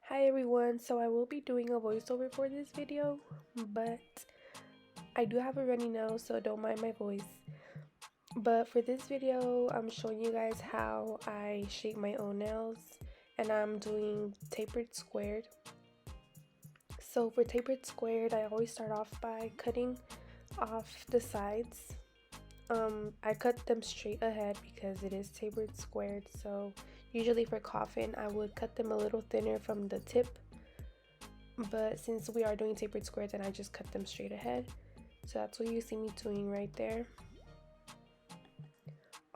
Hi everyone, so I will be doing a voiceover for this video, but I do have a runny nose, so don't mind my voice. But for this video, I'm showing you guys how I shape my own nails, and I'm doing tapered squared. So for tapered squared, I always start off by cutting off the sides. I cut them straight ahead because it is tapered squared, so usually for coffin I would cut them a little thinner from the tip, but since we are doing tapered squares, then I just cut them straight ahead. So that's what you see me doing right there.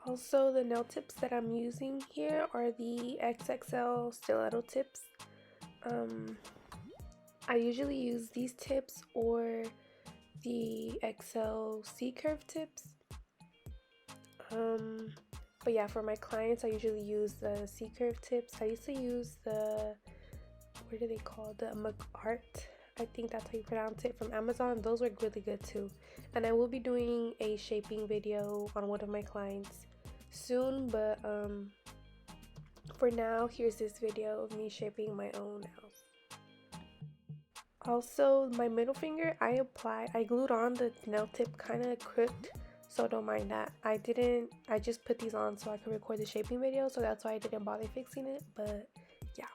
Also, the nail tips that I'm using here are the XXL stiletto tips. I usually use these tips or the XL C-curve tips. But yeah, for my clients, I usually use the C-curve tips. I used to use the, what do they call, the McArt, I think that's how you pronounce it, from Amazon. Those work really good too. And I will be doing a shaping video on one of my clients soon, but for now, here's this video of me shaping my own nails. Also, my middle finger, I glued on the nail tip kind of crooked, so don't mind that. I just put these on so I could record the shaping video, so that's why I didn't bother fixing it, but yeah.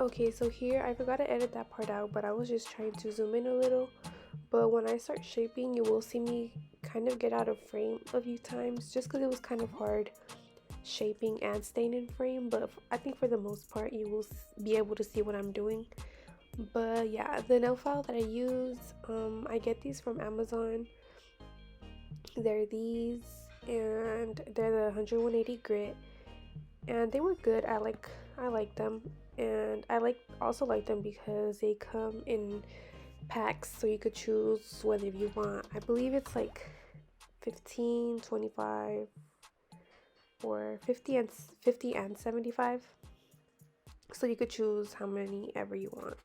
Okay, so here I forgot to edit that part out, but I was just trying to zoom in a little. But when I start shaping, you will see me kind of get out of frame a few times, just because it was kind of hard shaping and staying in frame. But I think for the most part, you will be able to see what I'm doing. But yeah, the nail file that I use, I get these from Amazon. They're these, and they're the 180 grit, and they were good. I like them, and I also like them because they come in packs, so you could choose whether you want, I believe it's like 15, 25, or 50 and 75, so you could choose how many ever you want.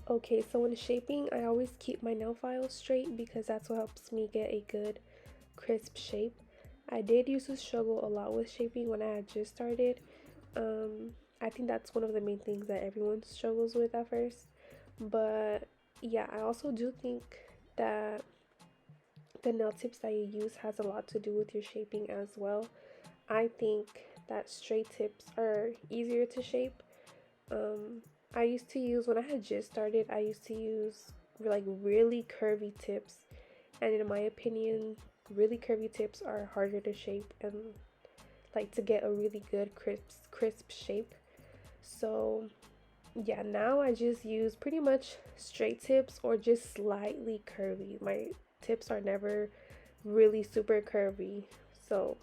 Okay, so when shaping, I always keep my nail file straight because that's what helps me get a good crisp shape. I did used to struggle a lot with shaping when I had just started. I think that's one of the main things that everyone struggles with at first. But yeah, I also do think that the nail tips that you use has a lot to do with your shaping as well. I think that straight tips are easier to shape. I used to use, when I had just started, I used to use like really curvy tips, and in my opinion, really curvy tips are harder to shape and like to get a really good crisp shape. So yeah, now I just use pretty much straight tips or just slightly curvy. My tips are never really super curvy, so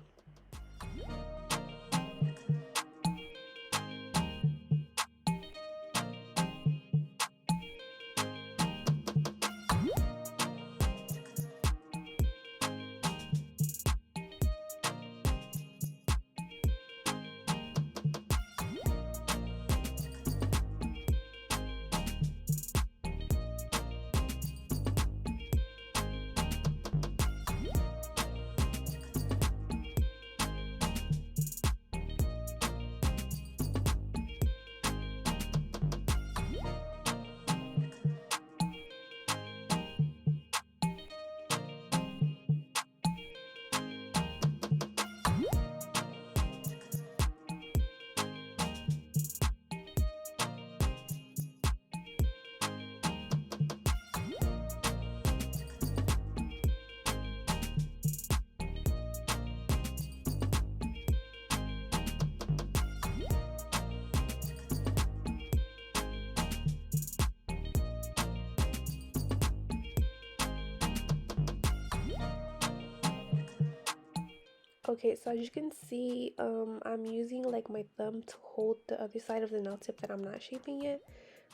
Okay, so as you can see, I'm using like my thumb to hold the other side of the nail tip that I'm not shaping yet.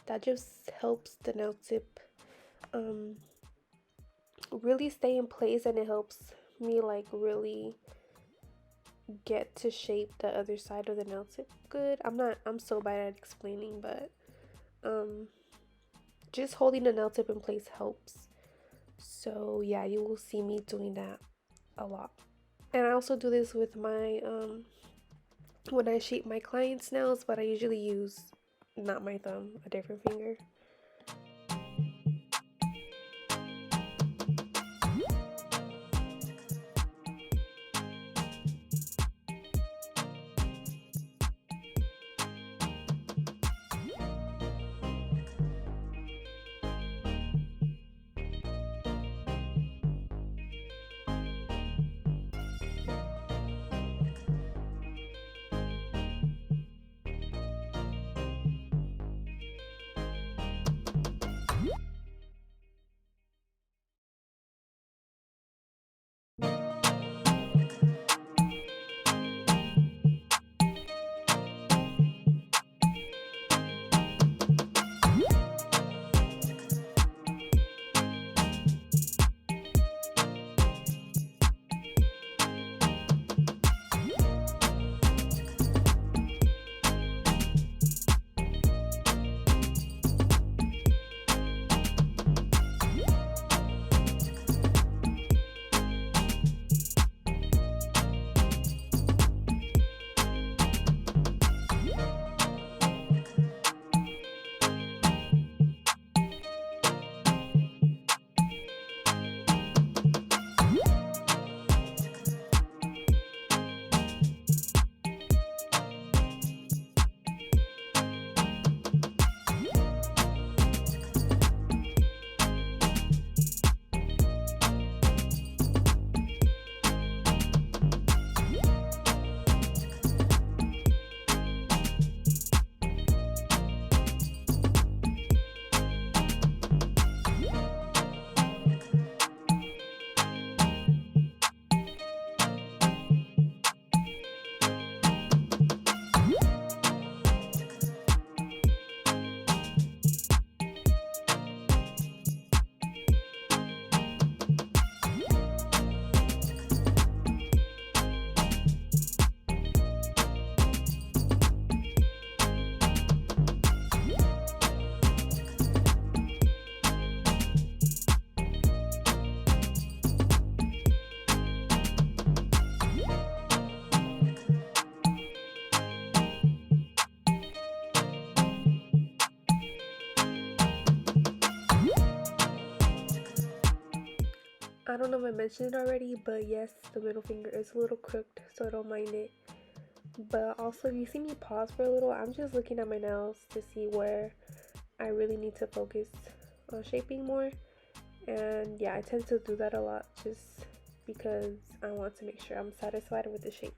That just helps the nail tip um, really stay in place, and it helps me like really get to shape the other side of the nail tip good. I'm so bad at explaining, but um, just holding the nail tip in place helps. So yeah, you will see me doing that a lot. And I also do this with my when I shape my clients' nails, but I usually use not my thumb, a different finger. I don't know if I mentioned it already, but yes, the middle finger is a little crooked, so I don't mind it. But also, if you see me pause for a little, I'm just looking at my nails to see where I really need to focus on shaping more. And yeah, I tend to do that a lot just because I want to make sure I'm satisfied with the shape.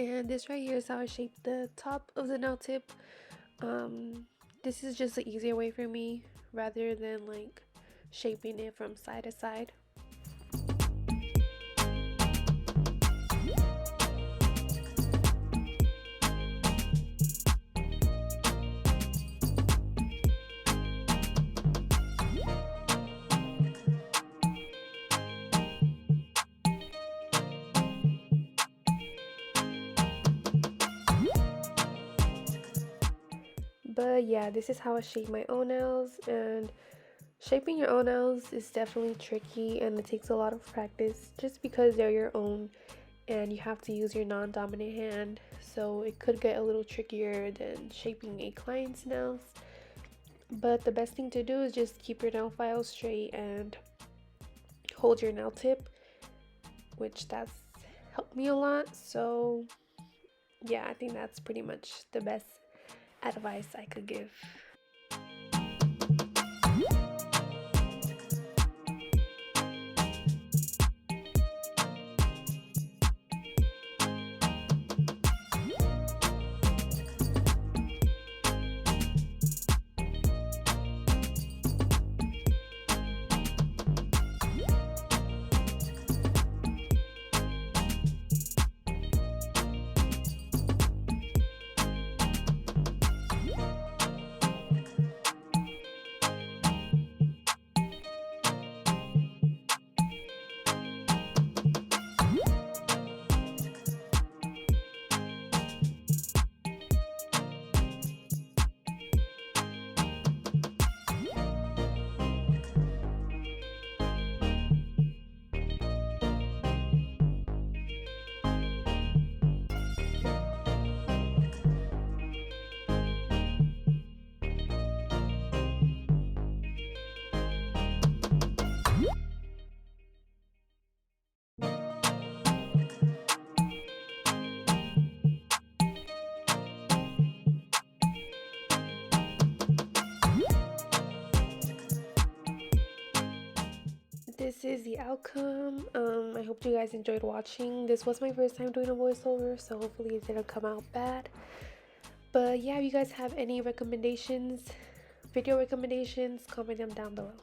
And this right here is how I shape the top of the nail tip. This is just the easier way for me rather than like shaping it from side to side. But yeah, this is how I shape my own nails, and shaping your own nails is definitely tricky and it takes a lot of practice just because they're your own and you have to use your non-dominant hand, so it could get a little trickier than shaping a client's nails. But the best thing to do is just keep your nail file straight and hold your nail tip, which that's helped me a lot. So yeah, I think that's pretty much the best advice I could give. This is the outcome. I hope you guys enjoyed watching. This was my first time doing a voiceover, so hopefully it didn't come out bad. But yeah, if you guys have any recommendations, video recommendations, comment them down below.